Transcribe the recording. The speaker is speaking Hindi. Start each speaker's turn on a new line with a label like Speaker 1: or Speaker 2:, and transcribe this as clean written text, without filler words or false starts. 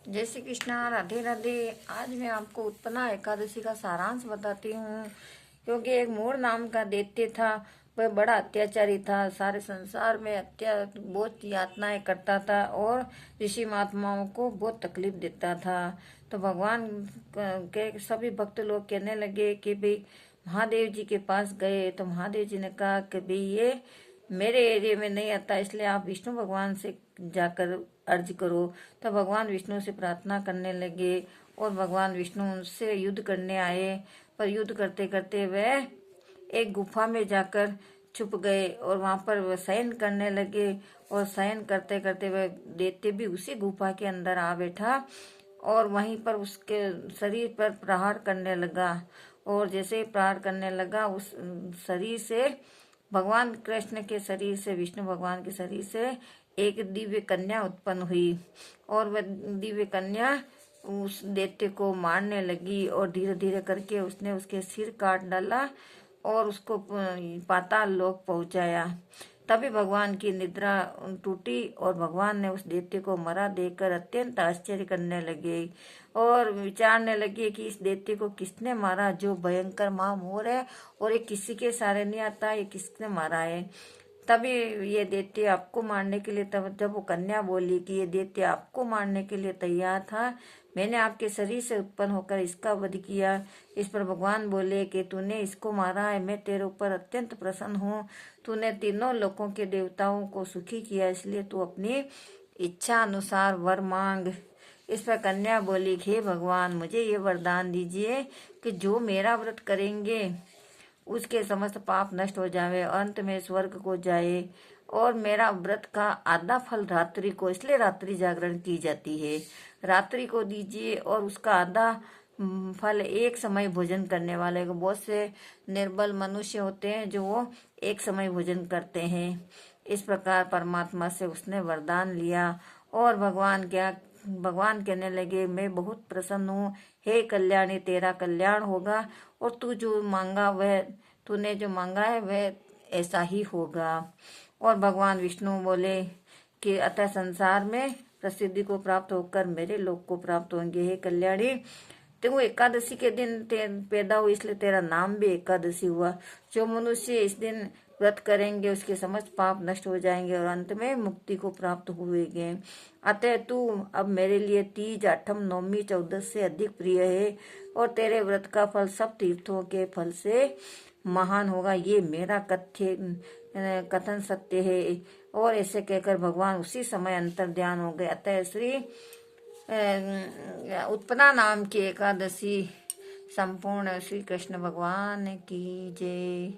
Speaker 1: जय श्री कृष्णा, राधे राधे। आज मैं आपको उत्पन्ना एकादशी का सारांश बताती हूँ। क्योंकि एक मोर नाम का दैत्य था। वह बड़ा अत्याचारी था। सारे संसार में बहुत यातनाएं करता था और ऋषि महात्माओं को बहुत तकलीफ देता था। तो भगवान के सभी भक्त लोग कहने लगे कि भाई महादेव जी के पास गए। तो महादेव जी ने कहा कि भाई ये मेरे एरिया में नहीं आता, इसलिए आप विष्णु भगवान से जाकर अर्ज करो। तो भगवान विष्णु से प्रार्थना करने लगे और भगवान विष्णु उनसे युद्ध करने आए। पर युद्ध करते करते वह एक गुफा में जाकर छुप गए और वहां पर वह शयन करने लगे। और शयन करते करते वह दैत्य भी उसी गुफा के अंदर आ बैठा और वहीं पर उसके शरीर पर प्रहार करने लगा। और जैसे ही प्रहार करने लगा, उस शरीर से भगवान कृष्ण के शरीर से, विष्णु भगवान के शरीर से एक दिव्य कन्या उत्पन्न हुई। और वह दिव्य कन्या उस दैत्य को मारने लगी और धीरे धीरे करके उसने उसके सिर काट डाला और उसको पाताल लोक पहुंचाया। तभी भगवान की निद्रा टूटी और भगवान ने उस दैत्य को मरा देखकर अत्यंत आश्चर्य करने लगे और विचारने लगे कि इस दैत्य को किसने मारा, जो भयंकर महामोर है और ये किसी के सारे नहीं आता, ये किसने मारा है। तभी ये दैत्य आपको मारने के लिए, तब जब वो कन्या बोली कि ये दैत्य आपको मारने के लिए तैयार था, मैंने आपके शरीर से उत्पन्न होकर इसका वध किया। इस पर भगवान बोले कि तूने इसको मारा है, मैं तेरे ऊपर अत्यंत प्रसन्न हूँ। तूने तीनों लोकों के देवताओं को सुखी किया, इसलिए तू अपनी इच्छा अनुसार वर मांग। इस पर कन्या बोली, हे भगवान, मुझे ये वरदान दीजिए कि जो मेरा व्रत करेंगे उसके समस्त पाप नष्ट हो जावे, अंत में स्वर्ग को जाए। और मेरा व्रत का आधा फल रात्रि को, इसलिए रात्रि जागरण की जाती है, रात्रि को दीजिए। और उसका आधा फल एक समय भोजन करने वाले को। बहुत से निर्बल मनुष्य होते हैं जो वो एक समय भोजन करते हैं। इस प्रकार परमात्मा से उसने वरदान लिया और भगवान कहने लगे, मैं बहुत प्रसन्न हूँ, हे कल्याणी, तेरा कल्याण होगा और तूने जो मांगा है वह ऐसा ही होगा। और भगवान विष्णु बोले कि अतः संसार में प्रसिद्धि को प्राप्त होकर मेरे लोक को प्राप्त होंगे। हे कल्याणी, तू एकादशी के दिन पैदा हुई, इसलिए तेरा नाम भी एकादशी हुआ। जो मनुष्य इस दिन व्रत करेंगे उसके समस्त पाप नष्ट हो जाएंगे और अंत में मुक्ति को प्राप्त हुएंगे। अतः तू अब मेरे लिए तीज, आठम, नवमी, चौदस से अधिक प्रिय है और तेरे व्रत का फल सब तीर्थों के फल से महान होगा। ये मेरा कथन सत्य है। और ऐसे कहकर भगवान उसी समय अंतर ध्यान हो गए। अतः श्री उत्पन्ना नाम की एकादशी संपूर्ण। श्री कृष्ण भगवान की जय।